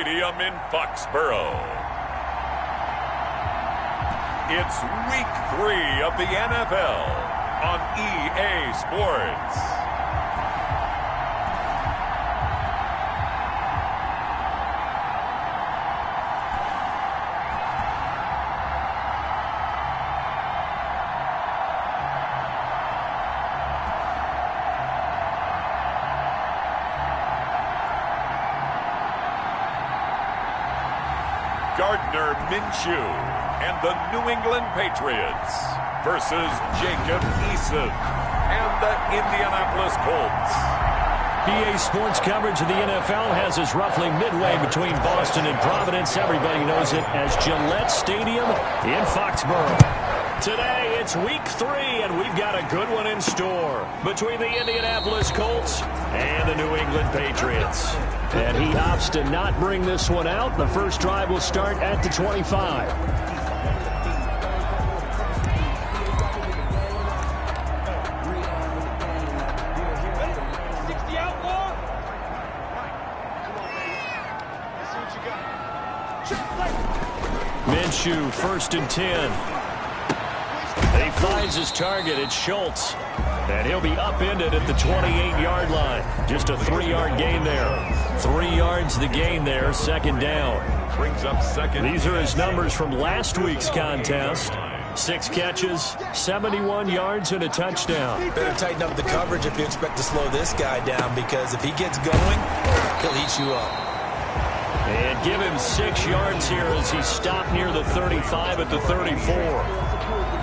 Stadium in Foxborough. It's Week 3 of the NFL on EA Sports. Gardner Minshew and the New England Patriots versus Jacob Eason and the Indianapolis Colts. EA Sports coverage of the NFL has us roughly midway between Boston and Providence. Everybody knows it as Gillette Stadium in Foxborough. Today, it's Week 3, and we've got a good one in store between the Indianapolis Colts and the New England Patriots. And he opts to not bring this one out. The first drive will start at the 25. Minshew, 1st and 10. He finds his target. It's Schultz. And he'll be upended at the 28-yard line. Just a 3-yard gain there. 3 yards the gain there, 2nd down. Brings up second. These are his numbers from last week's contest. 6 catches, 71 yards, and a touchdown. Better tighten up the coverage if you expect to slow this guy down, because if he gets going, he'll eat you up. And give him 6 yards here as he stopped near the 35 at the 34.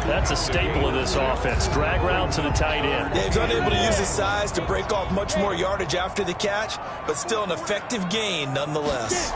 That's a staple of this offense. Drag route to the tight end. Yeah, he's unable to use his size to break off much more yardage after the catch, but still an effective gain nonetheless.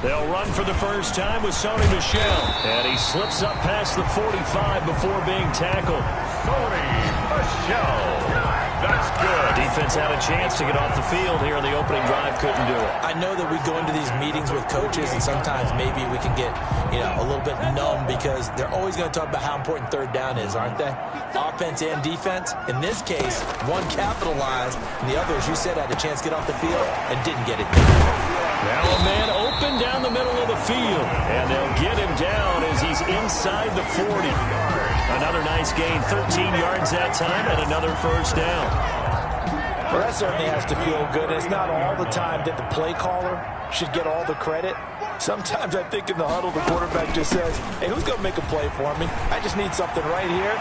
They'll run for the first time with Sony Michel. And he slips up past the 45 before being tackled. Sony Michel. That's good. Defense had a chance to get off the field here in the opening drive. Couldn't do it. I know that we go into these meetings with coaches, and sometimes maybe we can get, a little bit numb, because they're always going to talk about how important 3rd down is, aren't they? Offense and defense. In this case, one capitalized, and the other, as you said, had a chance to get off the field and didn't get it done. Now a man open down the middle of the field, and they'll get him down as he's inside the 40. Another nice gain, 13 yards that time, and another 1st down. Well, that certainly has to feel good. It's not all the time that the play caller should get all the credit. Sometimes I think in the huddle, the quarterback just says, hey, who's going to make a play for me? I just need something right here.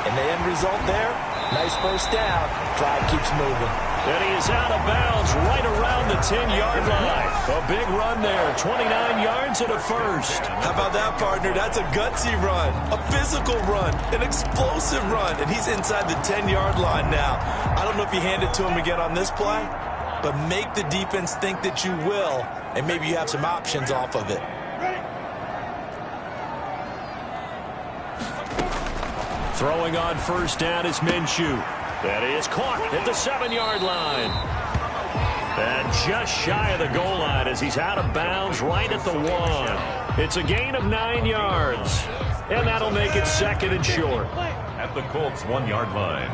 And the end result there, nice 1st down. Drive keeps moving. And he is out of bounds right around the 10-yard line. A big run there, 29 yards and a 1st. How about that, partner? That's a gutsy run, a physical run, an explosive run, and he's inside the 10-yard line now. I don't know if you hand it to him again on this play, but make the defense think that you will, and maybe you have some options off of it. Throwing on 1st down is Minshew. That is caught at the 7-yard line. And just shy of the goal line as he's out of bounds right at the 1. It's a gain of 9 yards. And that'll make it 2nd and short. At the Colts' 1-yard line.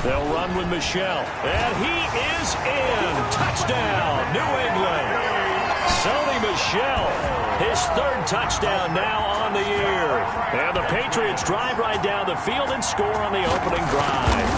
They'll run with Michel. And he is in. Touchdown, New England. Sony Michel, his 3rd touchdown now on the year. And the Patriots drive right down the field and score on the opening drive.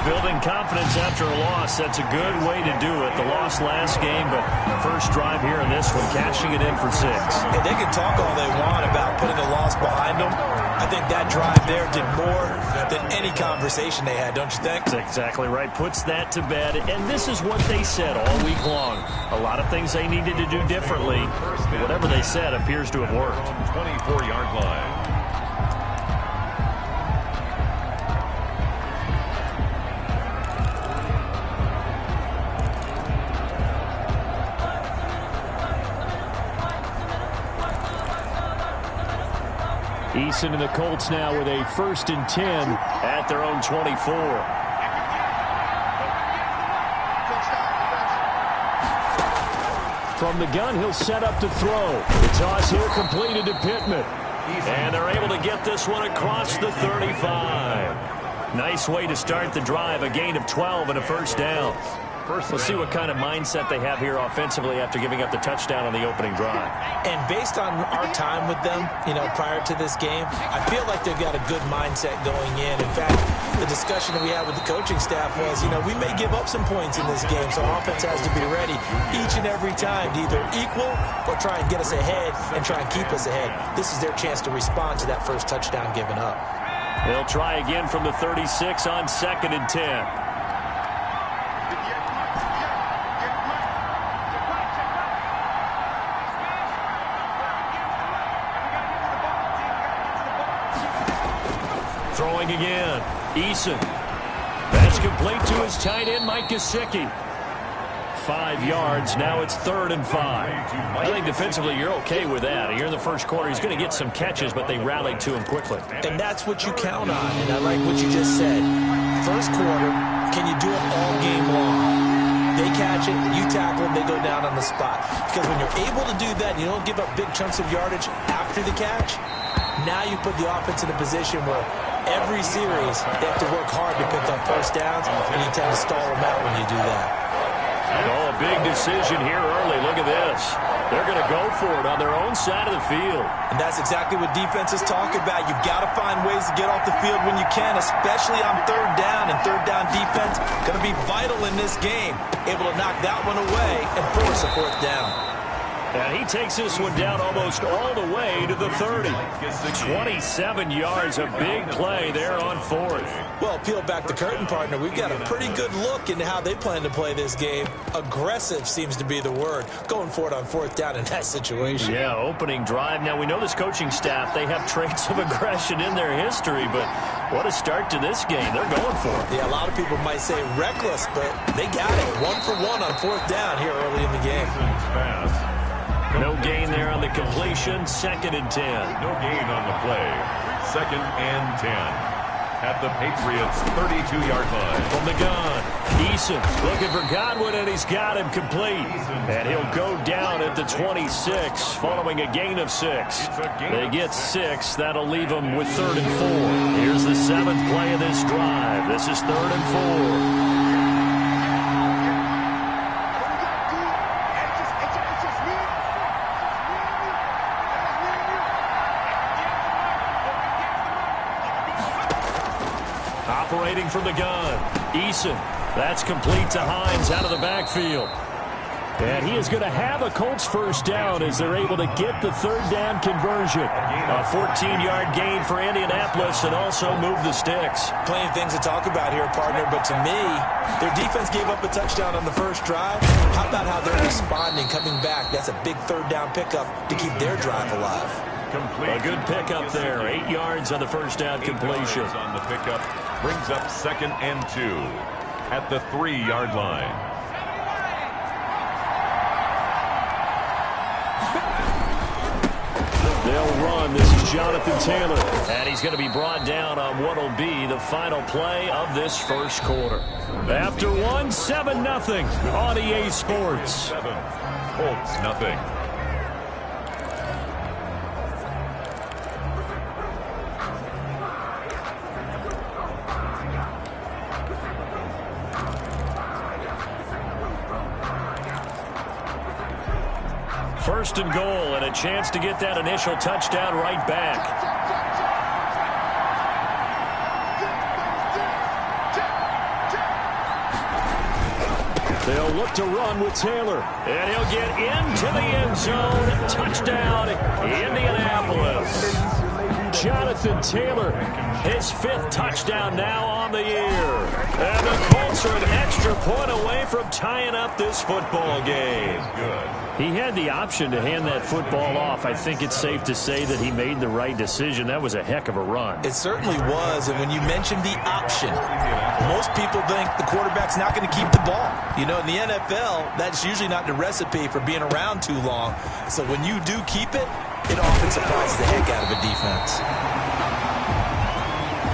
Building confidence after a loss, that's a good way to do it. The loss last game, but first drive here in this one, cashing it in for 6. Yeah, they can talk all they want about putting a loss behind them. I think that drive there did more than any conversation they had, don't you think? That's exactly right. Puts that to bed. And this is what they said all week long. A lot of things they needed to do differently. Whatever they said appears to have worked. 24-yard line. Eason and the Colts now with a 1st and 10 at their own 24. From the gun, he'll set up to throw. The toss here completed to Pittman. And they're able to get this one across the 35. Nice way to start the drive, a gain of 12 and a first down. We'll see what kind of mindset they have here offensively after giving up the touchdown on the opening drive. And based on our time with them, prior to this game, I feel like they've got a good mindset going in. In fact, the discussion that we had with the coaching staff was, we may give up some points in this game, so offense has to be ready each and every time to either equal or try and get us ahead and try and keep us ahead. This is their chance to respond to that first touchdown given up. They'll try again from the 36 on 2nd and 10. Throwing again. Eason. That's complete to his tight end, Mike Gesicki. 5 yards. Now it's 3rd and 5. I think defensively you're okay with that. Here in the first quarter, he's going to get some catches, but they rallied to him quickly. And that's what you count on. And I like what you just said. First quarter, can you do it all game long? They catch it, you tackle them, they go down on the spot. Because when you're able to do that, you don't give up big chunks of yardage after the catch, now you put the offense in a position where every series, they have to work hard to pick up first downs, and you tend to stall them out when you do that. Oh, a big decision here early. Look at this. They're going to go for it on their own side of the field. And that's exactly what defenses talk about. You've got to find ways to get off the field when you can, especially on 3rd down. And 3rd down defense going to be vital in this game. Able to knock that one away and force a 4th down. And he takes this one down almost all the way to the 30. 27 yards, a big play there on 4th. Well, peel back the curtain, partner. We've got a pretty good look into how they plan to play this game. Aggressive seems to be the word. Going for it on 4th down in that situation. Yeah, opening drive. Now, we know this coaching staff, they have traits of aggression in their history, but what a start to this game. They're going for it. Yeah, a lot of people might say reckless, but they got it. 1 for 1 on 4th down here early in the game. No gain there on the completion. 2nd and 10. No gain on the play. 2nd and 10. At the Patriots' 32-yard line. From the gun, Eason looking for Godwin, and he's got him complete. And he'll go down at the 26, following a gain of 6. They get 6. That'll leave them with 3rd and 4. Here's the 7th play of this drive. This is 3rd and 4. Operating from the gun, Eason. That's complete to Hines out of the backfield. And he is going to have a Colts first down as they're able to get the 3rd down conversion. A 14-yard gain for Indianapolis and also move the sticks. Plenty of things to talk about here, partner, but to me, their defense gave up a touchdown on the first drive. How about how they're responding, coming back? That's a big 3rd down pickup to keep their drive alive. A good pickup there. 8 yards on the first down completion. On the pickup brings up 2nd and 2 at the 3-yard line. They'll run. This is Jonathan Taylor. And he's going to be brought down on what will be the final play of this first quarter. After 7-0 on EA Sports. 7, Colts nothing. First and goal, and a chance to get that initial touchdown right back. They'll look to run with Taylor, and he'll get into the end zone. Touchdown, Indianapolis. Jonathan Taylor, his 5th touchdown now on the year. And the Colts are an extra point away from tying up this football game. He had the option to hand that football off. I think it's safe to say that he made the right decision. That was a heck of a run. It certainly was, and when you mentioned the option, most people think the quarterback's not going to keep the ball. In the NFL, that's usually not the recipe for being around too long. So when you do keep it, it often surprises the heck out of a defense.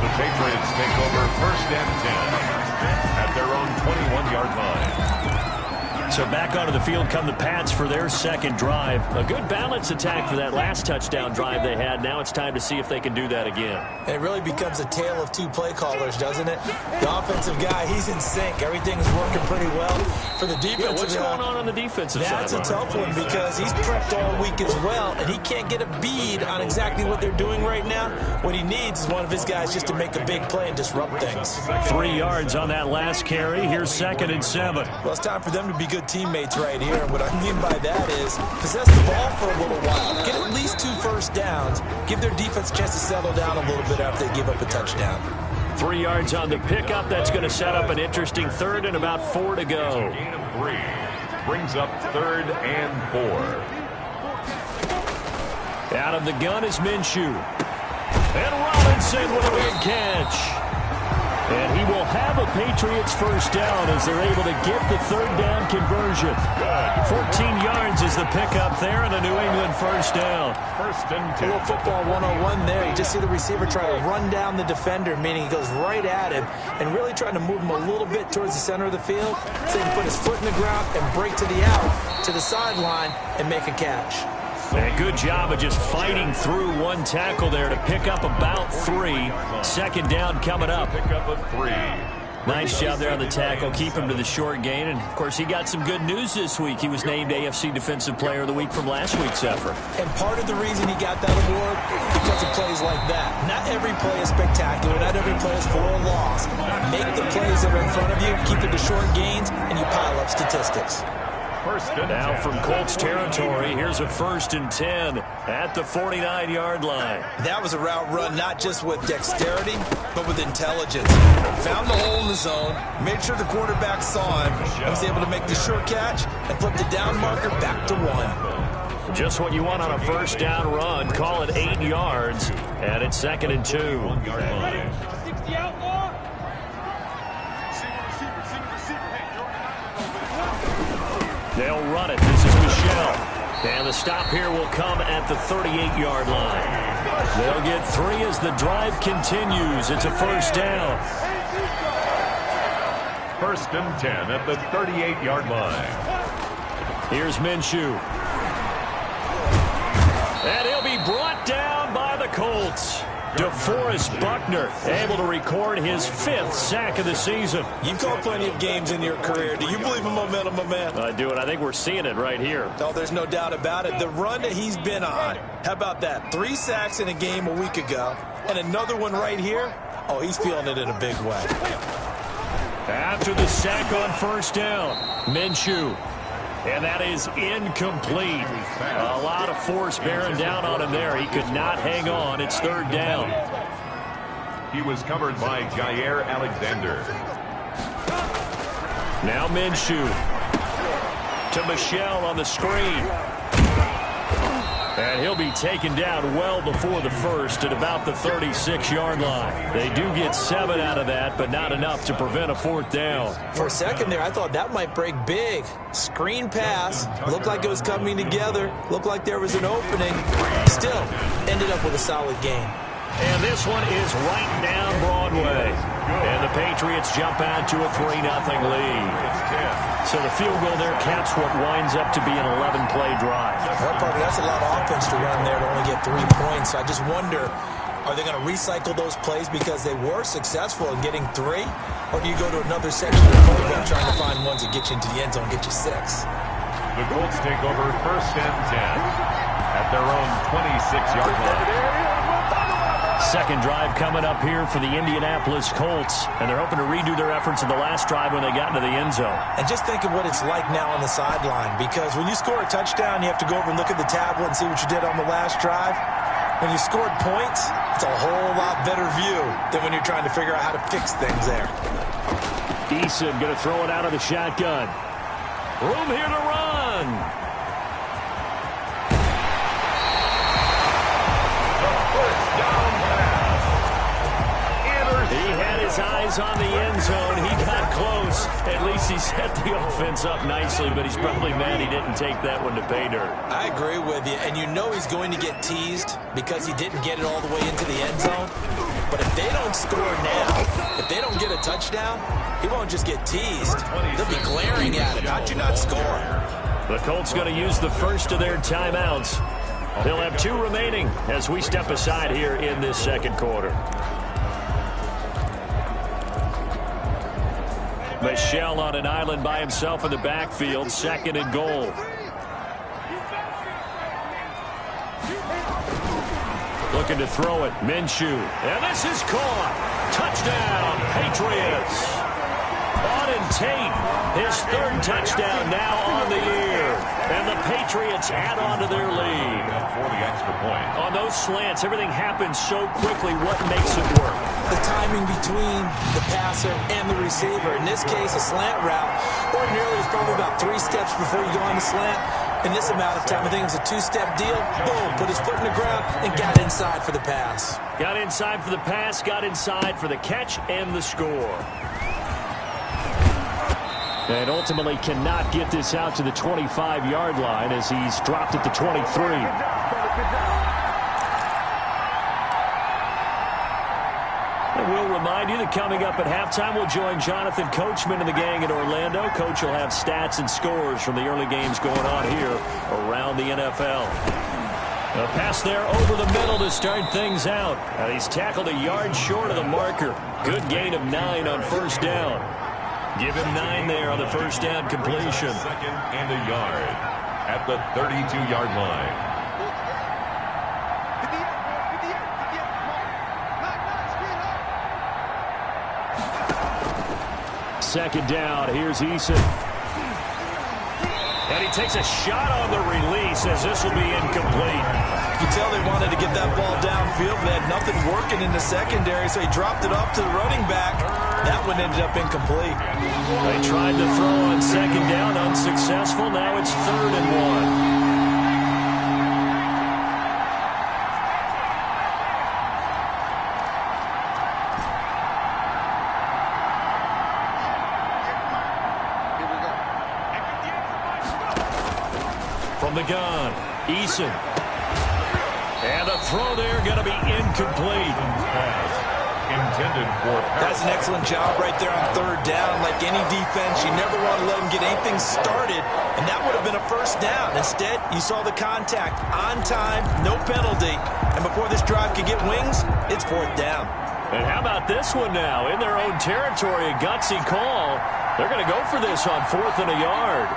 The Patriots take over 1st and 10 at their own 21-yard line. So back onto the field come the Pats for their second drive. A good balance attack for that last touchdown drive they had. Now it's time to see if they can do that again. It really becomes a tale of two play callers, doesn't it? The offensive guy, he's in sync. Everything is working pretty well. For the defensive what's going on the defensive side? That's a tough one because he's prepped all week as well, and he can't get a bead on exactly what they're doing right now. What he needs is one of his guys just to make a big play and disrupt things. 3 yards on that last carry. Here's 2nd and 7. Well, it's time for them to be good teammates right here. And what I mean by that is possess the ball for a little while. Get at least 2 first downs. Give their defense a chance to settle down a little bit after they give up a touchdown. 3 yards on the pickup. That's going to set up an interesting 3rd and about 4 to go. Gain of 3 brings up 3rd and 4. Out of the gun is Minshew. And Robinson with a big catch. And he will have a Patriots first down as they're able to get the 3rd down conversion. 14 yards is the pickup there and a New England first down. 1st and 10. A little football 101 there. You just see the receiver try to run down the defender, meaning he goes right at him and really trying to move him a little bit towards the center of the field so he can put his foot in the ground and break to the out, to the sideline, and make a catch. And good job of just fighting through one tackle there to pick up about 3. 2nd down coming up. Pick up a 3. Nice job there on the tackle. Keep him to the short gain. And, of course, he got some good news this week. He was named AFC Defensive Player of the Week from last week's effort. And part of the reason he got that award because of plays like that. Not every play is spectacular. Not every play is for a loss. Make the plays that are in front of you, keep it to short gains, and you pile up statistics. Now from Colts territory, here's a 1st and 10 at the 49-yard line. That was a route run not just with dexterity, but with intelligence. Found the hole in the zone, made sure the quarterback saw him, and was able to make the short catch and flip the down marker back to 1. Just what you want on a first down run. Call it 8 yards, and it's 2nd and 2. They'll run it. This is Michel. And the stop here will come at the 38-yard line. They'll get 3 as the drive continues. It's a first down. 1st and 10 at the 38-yard line. Here's Minshew. And he'll be brought down by the Colts. DeForest Buckner able to record his 5th sack of the season. You've called plenty of games in your career. Do you believe in momentum, my man? I do, and I think we're seeing it right here. Oh, there's no doubt about it. The run that he's been on, how about that? 3 sacks in a game a week ago, and another one right here. Oh, he's feeling it in a big way. After the sack on first down, Minshew. And that is incomplete. A lot of force bearing down on him there. He could not hang on. It's 3rd down. He was covered by Jair Alexander. Now Minshew. To Michel on the screen. And he'll be taken down well before the first at about the 36-yard line. They do get 7 out of that, but not enough to prevent a 4th down. For a second there, I thought that might break big. Screen pass. Looked like it was coming together. Looked like there was an opening. Still, ended up with a solid game. And this one is right down Broadway. And the Patriots jump out to a 3-0 lead. So the field goal there caps what winds up to be an 11-play drive. Well, Parker, that's a lot of offense to run there to only get 3 points. So I just wonder, are they going to recycle those plays because they were successful in getting 3? Or do you go to another section of the playbook trying to find ones that get you into the end zone, get you 6? The Colts take over 1st and 10 at their own 26-yard line. Second drive coming up here for the Indianapolis Colts. And they're hoping to redo their efforts in the last drive when they got into the end zone. And just think of what it's like now on the sideline. Because when you score a touchdown, you have to go over and look at the tablet and see what you did on the last drive. When you scored points, it's a whole lot better view than when you're trying to figure out how to fix things there. Eason going to throw it out of the shotgun. Room here to run. He had his eyes on the end zone. He got close. At least he set the offense up nicely, but he's probably mad he didn't take that one to pay dirt. I agree with you, and you know he's going to get teased because he didn't get it all the way into the end zone. But if they don't score now, if they don't get a touchdown, he won't just get teased. They'll be glaring at him. How'd you not score? The Colts going to use the first of their timeouts. They'll have 2 remaining as we step aside here in this second quarter. Michel on an island by himself in the backfield, 2nd and goal. Looking to throw it, Minshew. And this is caught. Touchdown, Patriots. Auden Tate, his 3rd touchdown now on the year. And the Patriots add on to their lead. For the extra point. On those slants, everything happens so quickly. What makes it work? The timing between the passer and the receiver. In this case, a slant route. Ordinarily, it's probably about 3 steps before you go on the slant. In this amount of time, I think it was a 2-step deal. Boom, put his foot in the ground and got inside for the pass. Got inside for the pass, got inside for the catch and the score. And ultimately cannot get this out to the 25-yard line as he's dropped at the 23. And we'll remind you that coming up at halftime, we'll join Jonathan Coachman and the gang in Orlando. Coach will have stats and scores from the early games going on here around the NFL. A pass there over the middle to start things out. He's tackled a yard short of the marker. Good gain of 9 on first down. Give him 9 there on the first down completion. 2nd and a yard at the 32-yard line. Second down, here's Eason. And he takes a shot on the release as this will be incomplete. You can tell they wanted to get that ball downfield, but they had nothing working in the secondary, so he dropped it off to the running back. That one ended up incomplete. They tried to throw on second down, unsuccessful. Now it's 3rd and 1. From the gun, Eason. And the throw there going to be incomplete. Intended for pass. That's an excellent job right there on 3rd down. Like any defense, you never want to let them get anything started, and that would have been a first down. Instead, you saw the contact on time, no penalty, and before this drive could get wings, it's 4th down. And how about this one now? In their own territory, a gutsy call. They're going to go for this on 4th and a yard.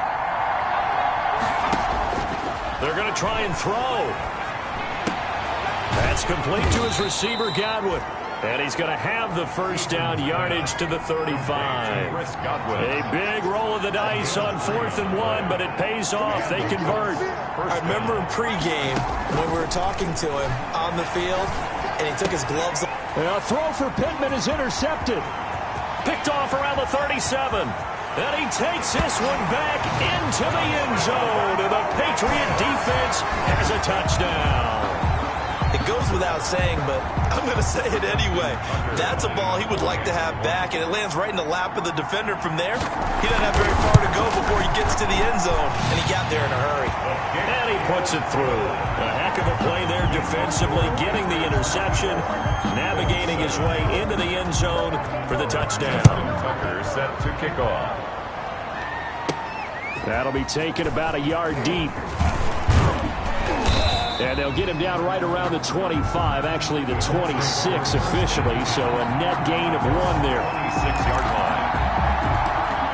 They're going to try and throw. That's complete to his receiver, Godwin. And he's going to have the first down, yardage to the 35. A big roll of the dice on 4th and 1, but it pays off. They convert. I remember in pregame when we were talking to him on the field, and he took his gloves off. And a throw for Pittman is intercepted. Picked off around the 37. And he takes this one back into the end zone. And the Patriot defense has a touchdown. It goes without saying, but I'm going to say it anyway. That's a ball he would like to have back, and it lands right in the lap of the defender from there. He doesn't have very far to go before he gets to the end zone, and he got there in a hurry. And he puts it through. A heck of a play there defensively, getting the interception, navigating his way into the end zone for the touchdown. Tucker set to kick off. That'll be taken about a yard deep. And they'll get him down right around the 25, actually the 26 officially, so a net gain of 1 there. 26-yard line.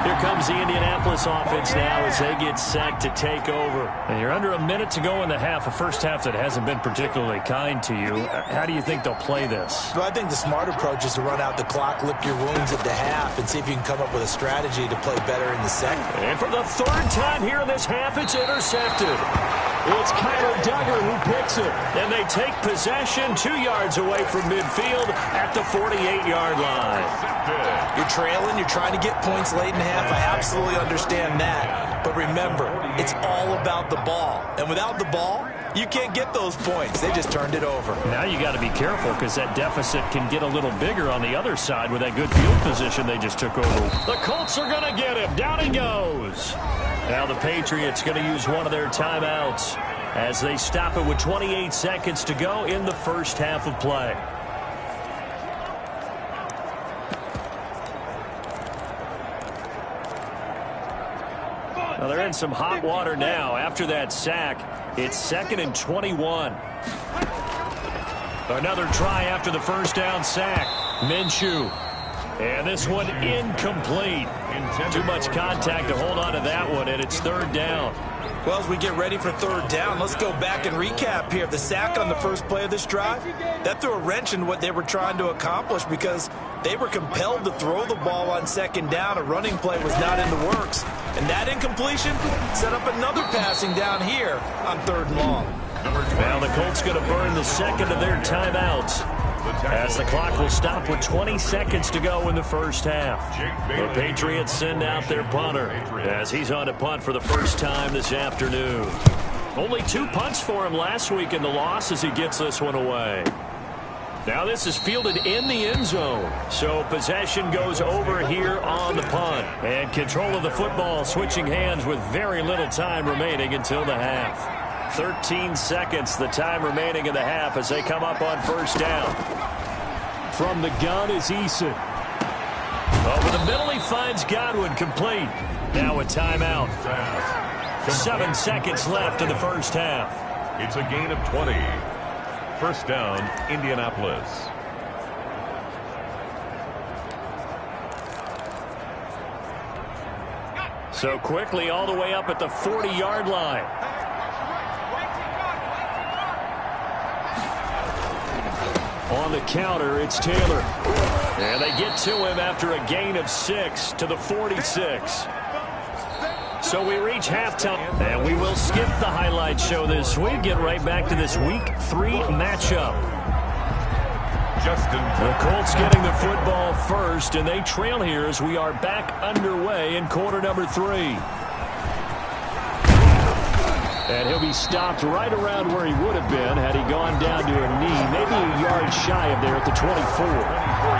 Here comes the Indianapolis offense now as they get set to take over. And you're under a minute to go in the half, a first half that hasn't been particularly kind to you. How do you think they'll play this? Well, I think the smart approach is to run out the clock, lick your wounds at the half, and see if you can come up with a strategy to play better in the second. And for the 3rd time here in this half, it's intercepted. It's Kyler Duggar who picks it. And they take possession 2 yards away from midfield at the 48-yard line. You're trailing. You're trying to get points late in the half. I absolutely understand that. But remember, it's all about the ball. And without the ball, you can't get those points. They just turned it over. Now you got to be careful because that deficit can get a little bigger on the other side with that good field position they just took over. The Colts are going to get him. Down he goes. Now the Patriots going to use one of their timeouts as they stop it with 28 seconds to go in the first half of play. Well, they're in some hot water now. After that sack, it's 2nd and 21. Another try after the first down sack. Minshew. And this one incomplete. Too much contact to hold on to that one, and it's 3rd down. Well, as we get ready for 3rd down, let's go back and recap here. The sack on the first play of this drive, that threw a wrench in what they were trying to accomplish because they were compelled to throw the ball on 2nd down. A running play was not in the works. And that incompletion set up another passing down here on 3rd and long. Now the Colts going to burn the second of their timeouts as the clock will stop with 20 seconds to go in the first half. The Patriots send out their punter as he's on to punt for the first time this afternoon. Only 2 punts for him last week in the loss as he gets this one away. Now this is fielded in the end zone, so possession goes over here on the punt. And control of the football switching hands with very little time remaining until the half. 13 seconds, the time remaining in the half as they come up on first down. From the gun is Eason. Over the middle, he finds Godwin complete. Now a timeout. 7 seconds left in the first half. It's a gain of 20. First down, Indianapolis. So quickly all the way up at the 40-yard line. On the counter, it's Taylor. And they get to him after a gain of 6 to the 46. So we reach halftime, and we will skip the highlight show this week. Get right back to this Week 3 matchup. The Colts getting the football first, and they trail here as we are back underway in quarter number 3. And he'll be stopped right around where he would have been had he gone down to a knee, maybe a yard shy of there at the 24.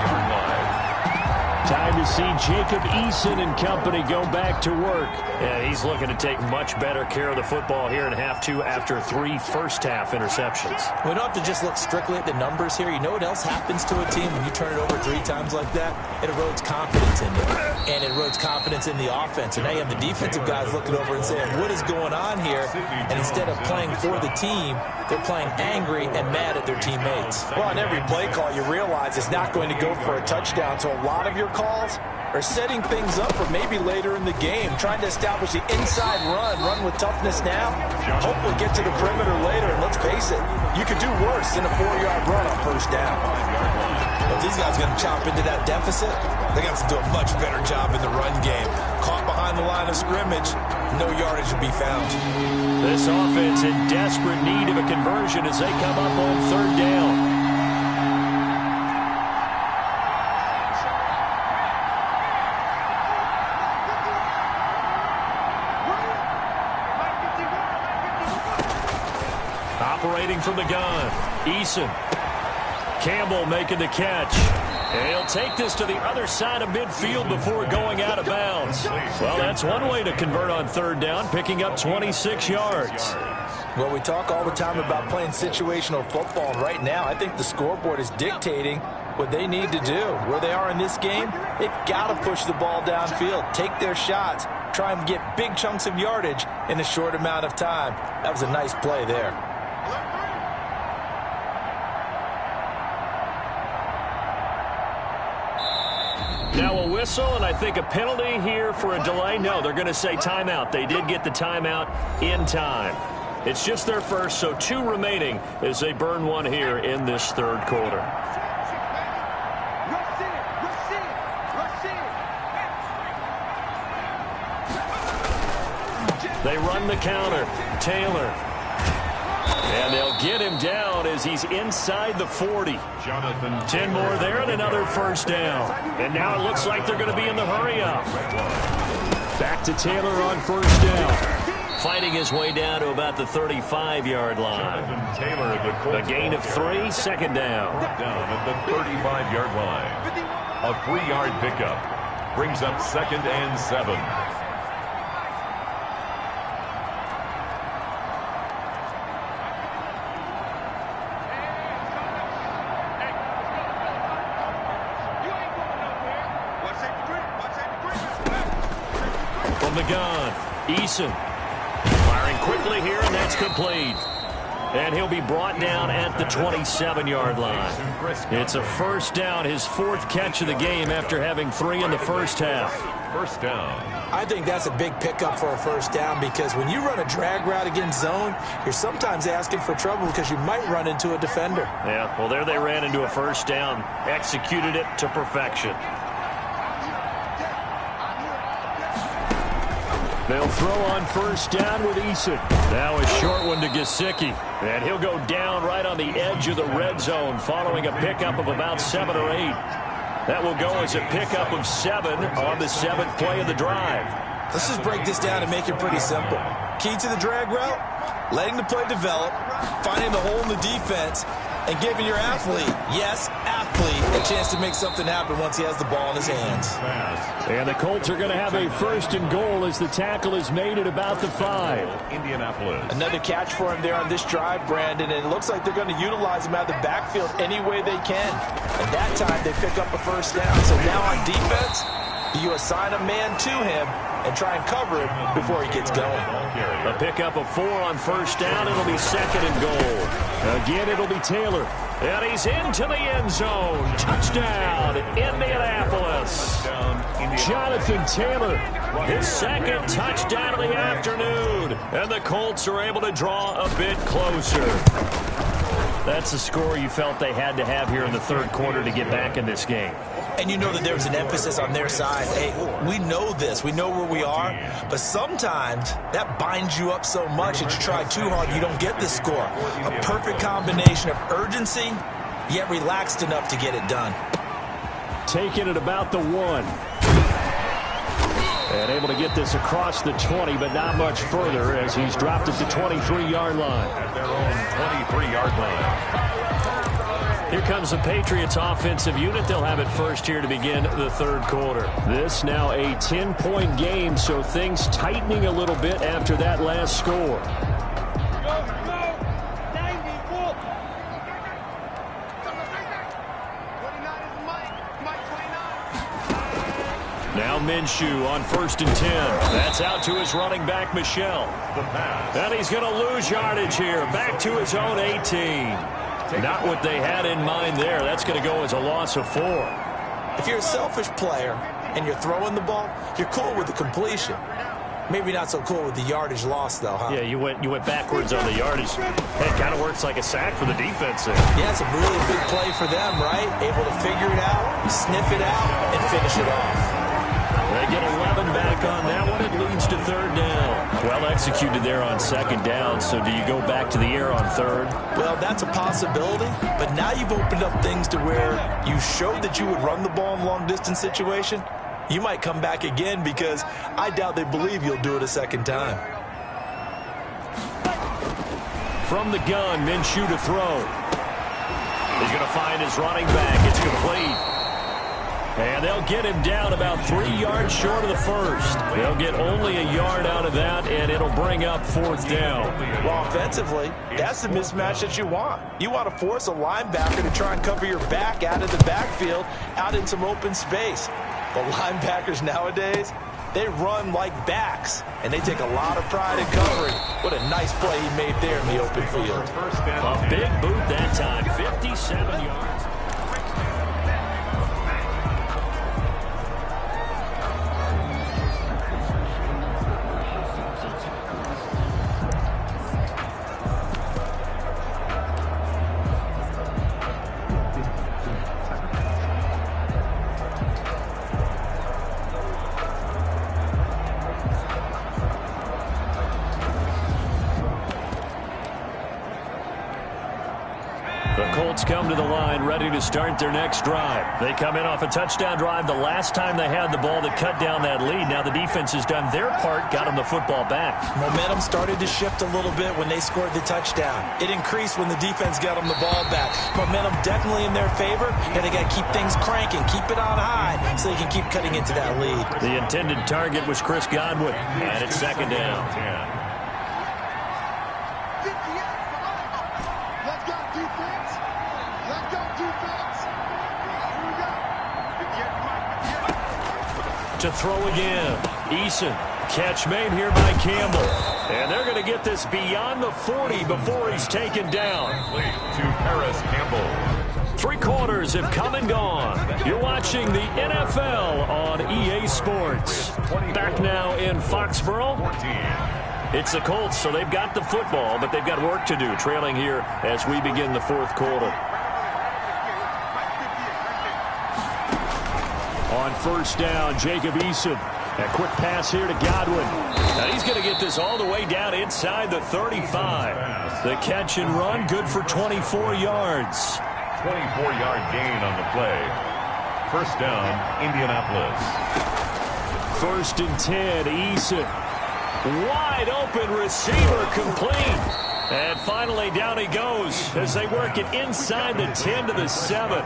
Time to see Jacob Eason and company go back to work. And he's looking to take much better care of the football here in half 2 after 3 first-half interceptions. We don't have to just look strictly at the numbers here. You know what else happens to a team when you turn it over 3 times like that? It erodes confidence in you, and it erodes confidence in the offense. And now you have the defensive guys looking over and saying, what is going on here? And instead of playing for the team, they're playing angry and mad at their teammates. Well, on every play call, you realize it's not going to go for a touchdown, so a lot of your calls are setting things up for maybe later in the game, trying to establish the inside run with toughness now, hopefully get to the perimeter later, and let's face it, you could do worse than a 4-yard run on first down. If these guys are going to chop into that deficit, they got to do a much better job in the run game. Caught behind the line of scrimmage, no yardage will be found. This offense in desperate need of a conversion as they come up on 3rd down. Operating from the gun, Eason. Campbell making the catch. And he'll take this to the other side of midfield before going out of bounds. Well, that's one way to convert on 3rd down, picking up 26 yards. Well, we talk all the time about playing situational football, and right now I think the scoreboard is dictating what they need to do. Where they are in this game, they've got to push the ball downfield, take their shots, try and get big chunks of yardage in a short amount of time. That was a nice play there. Now a whistle, and I think a penalty here for a delay. No, they're going to say timeout. They did get the timeout in time. It's just their first, so 2 remaining as they burn one here in this 3rd quarter. They run the counter. Taylor. And they'll get him down as he's inside the 40. 10 more there and another first down. And now it looks like they're going to be in the hurry-up. Back to Taylor on first down. Fighting his way down to about the 35-yard line. A gain of 3, 2nd down. Down at the 35-yard line. A 3-yard pickup brings up 2nd and 7. The gun, Eason firing quickly here, and that's complete. And he'll be brought down at the 27-yard line. It's a first down, his fourth catch of the game after having 3 in the first half. First down. I think that's a big pickup for a first down because when you run a drag route against zone, you're sometimes asking for trouble because you might run into a defender. Yeah, well, there they ran into a first down, executed it to perfection. They'll throw on first down with Eason. Now a short one to Gesicki. And he'll go down right on the edge of the red zone following a pickup of about 7 or 8. That will go as a pickup of 7 on the 7th play of the drive. Let's just break this down and make it pretty simple. Key to the drag route, letting the play develop, finding the hole in the defense, and giving your athlete, yes, athlete, a chance to make something happen once he has the ball in his hands. And the Colts are going to have a first and goal as the tackle is made at about the 5. Indianapolis. Another catch for him there on this drive, Brandon, and it looks like they're going to utilize him out of the backfield any way they can. At that time, they pick up a first down. So now on defense, you assign a man to him and try and cover him before he gets going. A pickup of 4 on first down. It'll be second and goal. Again, it'll be Taylor. And he's into the end zone. Touchdown, Indianapolis. Jonathan Taylor, his second touchdown of the afternoon. And the Colts are able to draw a bit closer. That's the score you felt they had to have here in the third quarter to get back in this game. And you know that there was an emphasis on their side. Hey, we know this. We know where we are. But sometimes that binds you up so much that you try too hard, you don't get the score. A perfect combination of urgency, yet relaxed enough to get it done. Taking it about the 1. And able to get this across the 20, but not much further as he's dropped at the 23-yard line. At their own 23-yard line. Here comes the Patriots offensive unit. They'll have it first here to begin the third quarter. This now a 10-point game, so things tightening a little bit after that last score. Now Minshew on 1st and 10. That's out to his running back, Michel. And he's going to lose yardage here. Back to his own 18. Not what they had in mind there. That's going to go as a loss of 4. If you're a selfish player and you're throwing the ball, you're cool with the completion. Maybe not so cool with the yardage loss, though, huh? Yeah, you went backwards on the yardage. It kind of works like a sack for the defense there. Yeah, it's a really big play for them, right? Able to figure it out, sniff it out, and finish it off. They get 11 back on that one. It leads to third down. Well executed there on second down, so do you go back to the air on third? Well, that's a possibility, but now you've opened up things to where you showed that you would run the ball in long-distance situation. You might come back again because I doubt they believe you'll do it a second time. From the gun, Minshew to throw. He's going to find his running back. It's complete. And they'll get him down about 3 yards short of the first. They'll get only a yard out of that, and it'll bring up fourth down. Well, offensively, that's the mismatch that you want. You want to force a linebacker to try and cover your back out of the backfield, out in some open space. The linebackers nowadays, they run like backs, and they take a lot of pride in covering. What a nice play he made there in the open field. A big boot that time, 57 yards. Come to the line, ready to start their next drive. They come in off a touchdown drive the last time they had the ball that cut down that lead. Now the defense has done their part, got them the football back. Momentum started to shift a little bit when they scored the touchdown. It increased when the defense got them the ball back. Momentum definitely in their favor, and they got to keep things cranking, keep it on high so they can keep cutting into that lead. The intended target was Chris Godwin, and it's second down. To throw again. Eason catch made here by Campbell. And they're going to get this beyond the 40 before he's taken down. To Paris Campbell. 3 quarters have come and gone. You're watching the NFL on EA Sports. Back now in Foxborough. It's the Colts, so they've got the football, but they've got work to do, trailing here as we begin the 4th quarter. On 1st down, Jacob Eason. A quick pass here to Godwin. Now he's going to get this all the way down inside the 35. The catch and run, good for 24 yards. 24-yard gain on the play. 1st down, Indianapolis. 1st and 10, Eason. Wide open receiver, complete. And finally down he goes as they work it inside the 10 to the 7.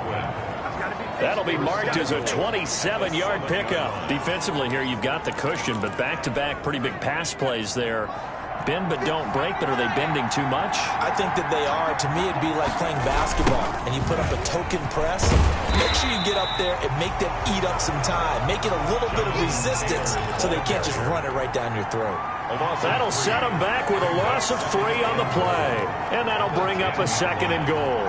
That'll be marked as a 27-yard pickup. Defensively here, you've got the cushion, but back-to-back pretty big pass plays there. Bend but don't break, but are they bending too much? I think that they are. To me, it'd be like playing basketball, and you put up a token press. Make sure you get up there and make them eat up some time. Make it a little bit of resistance so they can't just run it right down your throat. That'll set them back with a loss of 3 on the play, and that'll bring up a 2nd and goal.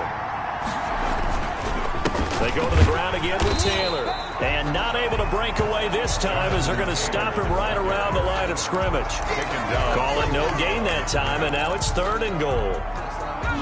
They go to the ground again with Taylor. And not able to break away this time as they're going to stop him right around the line of scrimmage. Call it no gain that time, and now it's 3rd and goal.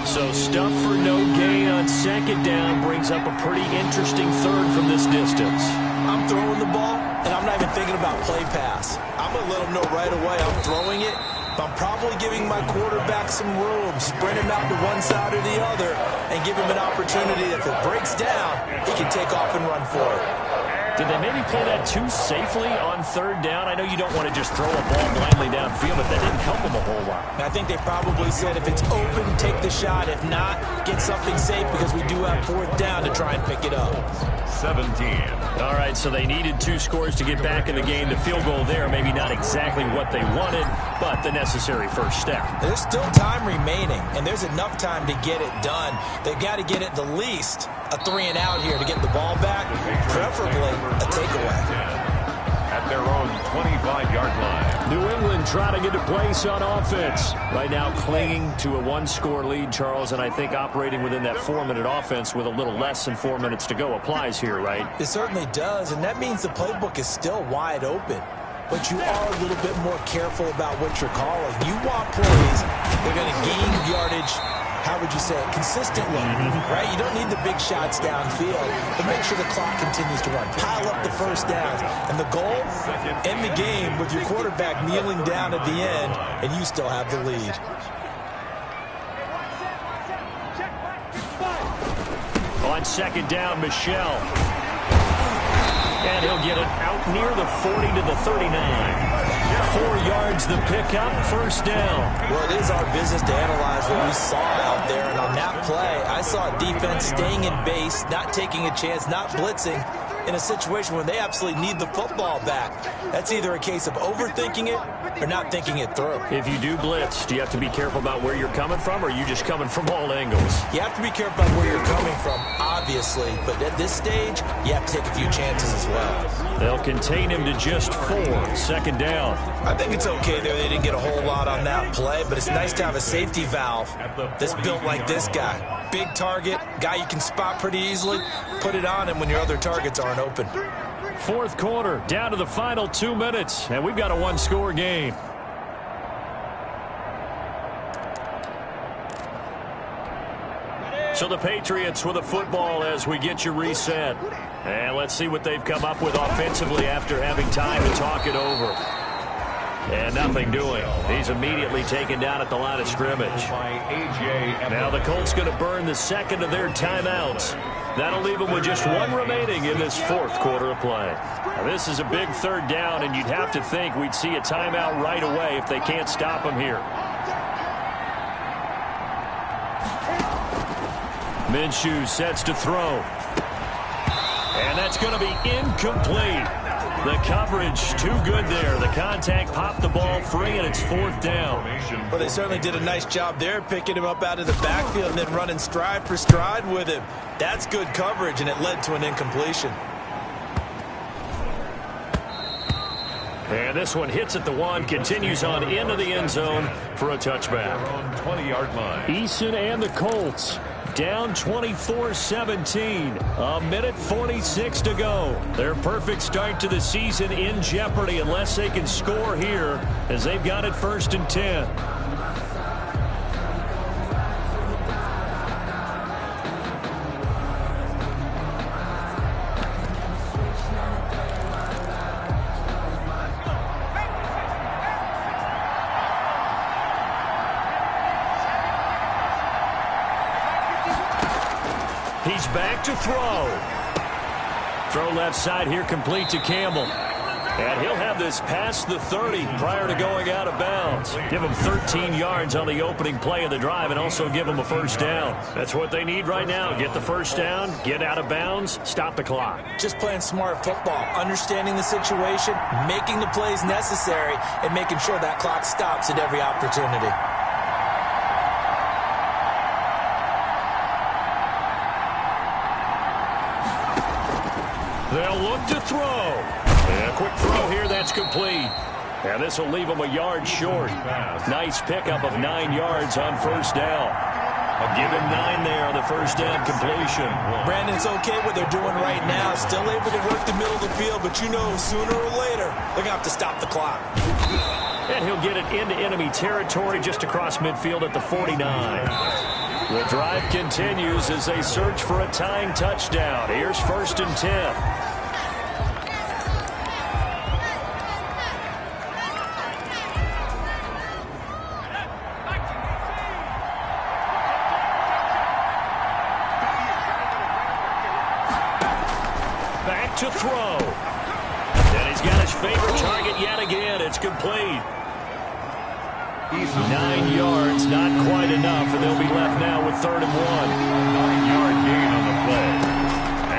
So stuff for no gain on 2nd down brings up a pretty interesting 3rd from this distance. I'm throwing the ball, and I'm not even thinking about play pass. I'm going to let them know right away I'm throwing it. But I'm probably giving my quarterback some room, spread him out to one side or the other, and give him an opportunity. If it breaks down, he can take off and run for it. Did they maybe play that too safely on 3rd down? I know you don't want to just throw a ball blindly downfield, but that didn't help them a whole lot. I think they probably said if it's open, take the shot. If not, get something safe because we do have 4th down to try and pick it up. 17. All right, so they needed 2 scores to get back in the game. The field goal there, maybe not exactly what they wanted, but the necessary first step. There's still time remaining, and there's enough time to get it done. They've got to get at the least a 3 and out here to get the ball back, preferably a takeaway. At their own 25-yard line. New England trying to get a place on offense. Right now clinging to a 1-score lead, Charles, and I think operating within that 4-minute offense with a little less than 4 minutes to go applies here, right? It certainly does, and that means the playbook is still wide open. But you are a little bit more careful about what you're calling. You want plays, they're going to gain yardage, how would you say it, consistently, right? You don't need the big shots downfield, but make sure the clock continues to run. Pile up the first downs. And the goal, end the game with your quarterback kneeling down at the end, and you still have the lead. On 2nd down, Michelle. And he'll get it out near the 40 to the 39. 4 yards the pickup, 1st down. Well, it is our business to analyze what we saw out there. And on that play, I saw a defense staying in base, not taking a chance, not blitzing in a situation where they absolutely need the football back. That's either a case of overthinking it or not thinking it through. If you do blitz, do you have to be careful about where you're coming from, or are you just coming from all angles? You have to be careful about where you're coming from, obviously. But at this stage, you have to take a few chances as well. They'll contain him to just 4. 2nd down. I think it's okay there. They didn't get a whole lot on that play, but it's nice to have a safety valve that's built like this guy. Big target, guy you can spot pretty easily. Put it on him when your other targets aren't open. 4th quarter, down to the final 2 minutes, and we've got a 1-score game. So the Patriots with the football as we get you reset. And let's see what they've come up with offensively after having time to talk it over. And nothing doing. He's immediately taken down at the line of scrimmage. Now the Colts going to burn the 2nd of their timeouts. That'll leave them with just 1 remaining in this 4th quarter of play. Now this is a big 3rd down, and you'd have to think we'd see a timeout right away if they can't stop them here. Minshew sets to throw. And that's going to be incomplete. The coverage too good there. The contact popped the ball free, and it's 4th down. Well, they certainly did a nice job there, picking him up out of the backfield and then running stride for stride with him. That's good coverage, and it led to an incompletion. And this one hits at the 1, continues on into the end zone for a touchback. On 20-yard line. Eason and the Colts down 24-17. A minute 46 to go. Their perfect start to the season in jeopardy unless they can score here as they've got it 1st and 10. He's back to throw. Throw left side here, complete to Campbell. And he'll have this past the 30 prior to going out of bounds. Give him 13 yards on the opening play of the drive and also give him a 1st down. That's what they need right now. Get the 1st down, get out of bounds, stop the clock. Just playing smart football, understanding the situation, making the plays necessary, and making sure that clock stops at every opportunity. They'll look to throw. And a quick throw here, that's complete. And this will leave them a yard short. Nice pickup of 9 yards on 1st down. I'll give him 9 there on the 1st down completion. Brandon, it's okay what they're doing right now. Still able to work the middle of the field, but you know sooner or later they're going to have to stop the clock. And he'll get it into enemy territory just across midfield at the 49. The drive continues as they search for a tying touchdown. Here's 1st and 10. Back to throw. And he's got his favorite target yet again. It's complete. 9 yards, not quite enough, and they'll be left now with 3rd and 1. 9-yard gain on the play.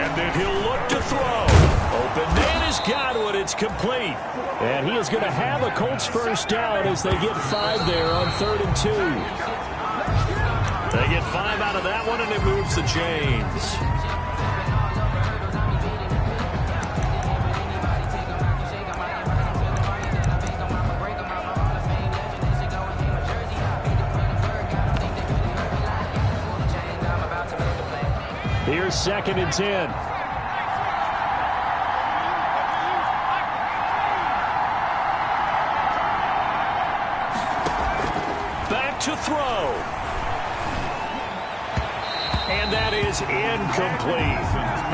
And then he'll look to throw. Open man has got one. It's complete. And he is going to have a Colts 1st down as they get 5 there on 3rd and 2. They get 5 out of that one, and it moves the chains. Here's 2nd and 10. Back to throw. And that is incomplete.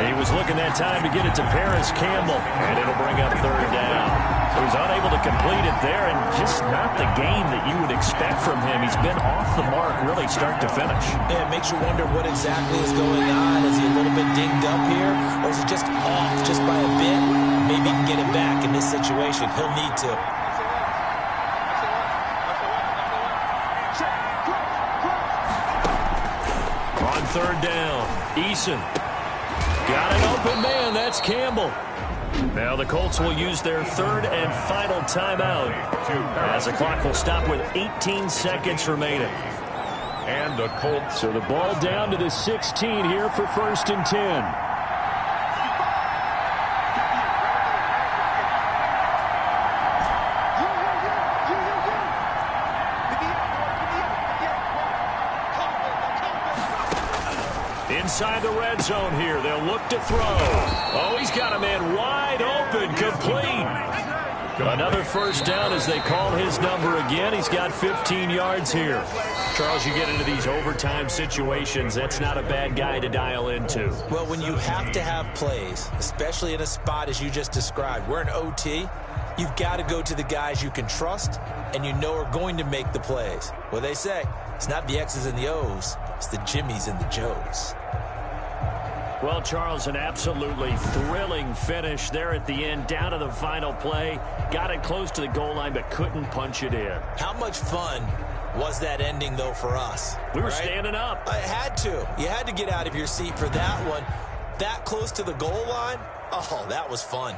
He was looking that time to get it to Paris Campbell, and it'll bring up 3rd down. He was unable to complete it there, and just not the game that you would expect from him. He's been off the mark really start to finish. Yeah, it makes you wonder what exactly is going on. Is he a little bit dinged up here, or is he just off just by a bit? Maybe he can get it back in this situation. He'll need to. On 3rd down, Eason. Got an open man. That's Campbell. Now the Colts will use their 3rd and final timeout as the clock will stop with 18 seconds remaining. And the Colts. So the ball down to the 16 here for 1st and 10. Inside the red zone here. They'll look to throw. Oh, he's got a man wide open, complete. Another 1st down as they call his number again. He's got 15 yards here. Charles, you get into these overtime situations, that's not a bad guy to dial into. Well, when you have to have plays, especially in a spot as you just described, we're in OT, you've got to go to the guys you can trust and you know are going to make the plays. What they say, it's not the X's and the O's, it's the Jimmies and the Joes. Well, Charles, an absolutely thrilling finish there at the end, down to the final play. Got it close to the goal line, but couldn't punch it in. How much fun was that ending, though, for us? We were standing up. I had to. You had to get out of your seat for that one. That close to the goal line? Oh, that was fun.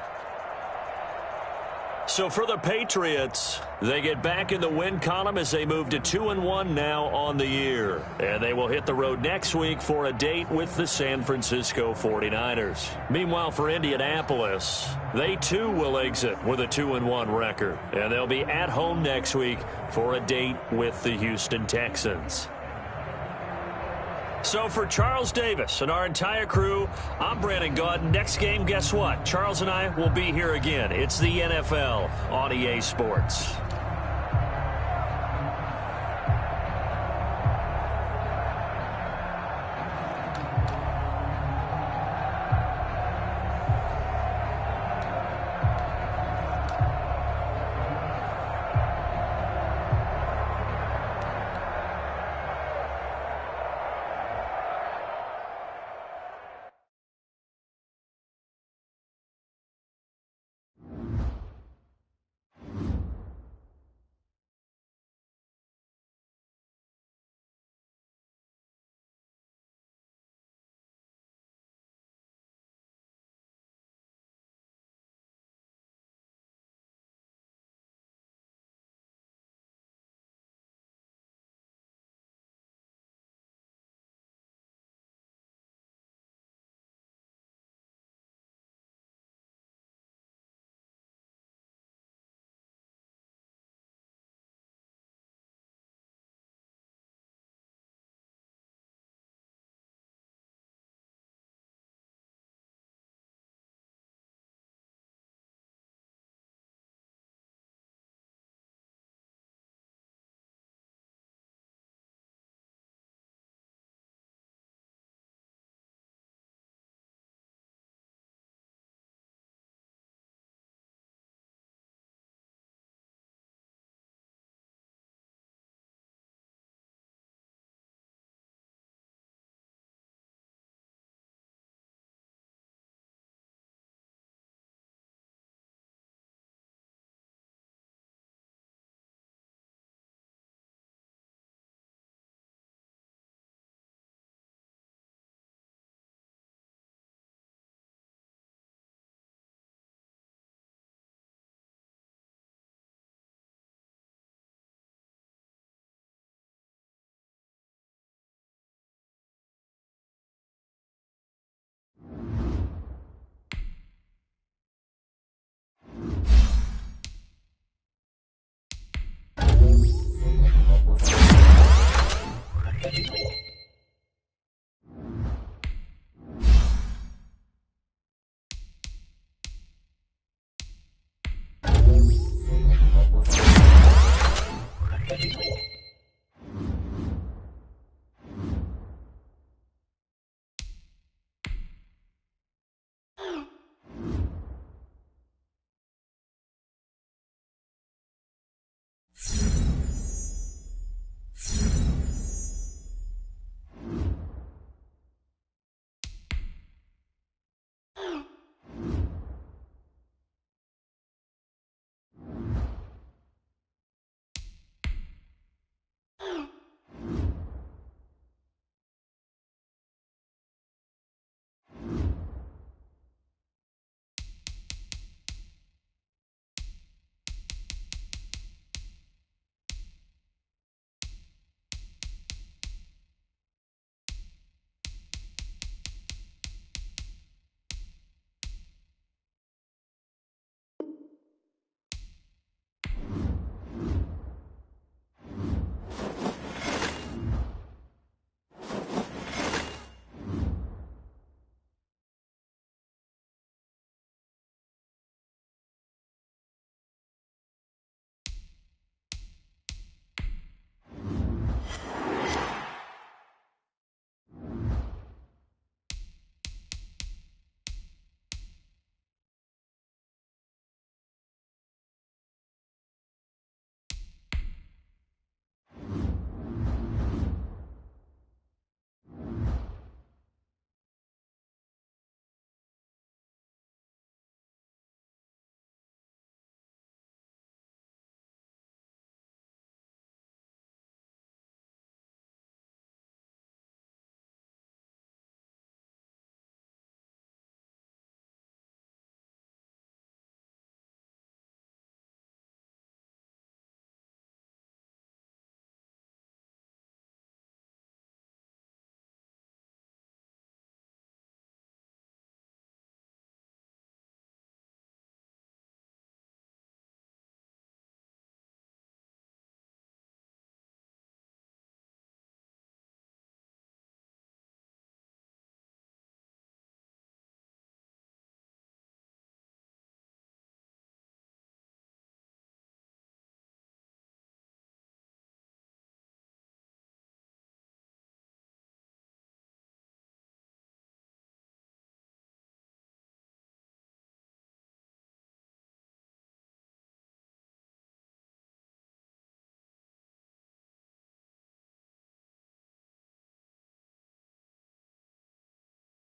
So for the Patriots, they get back in the win column as they move to 2-1 now on the year. And they will hit the road next week for a date with the San Francisco 49ers. Meanwhile, for Indianapolis, they too will exit with a 2-1 record. And they'll be at home next week for a date with the Houston Texans. So for Charles Davis and our entire crew, I'm Brandon Gaudin. Next game, guess what? Charles and I will be here again. It's the NFL on EA Sports.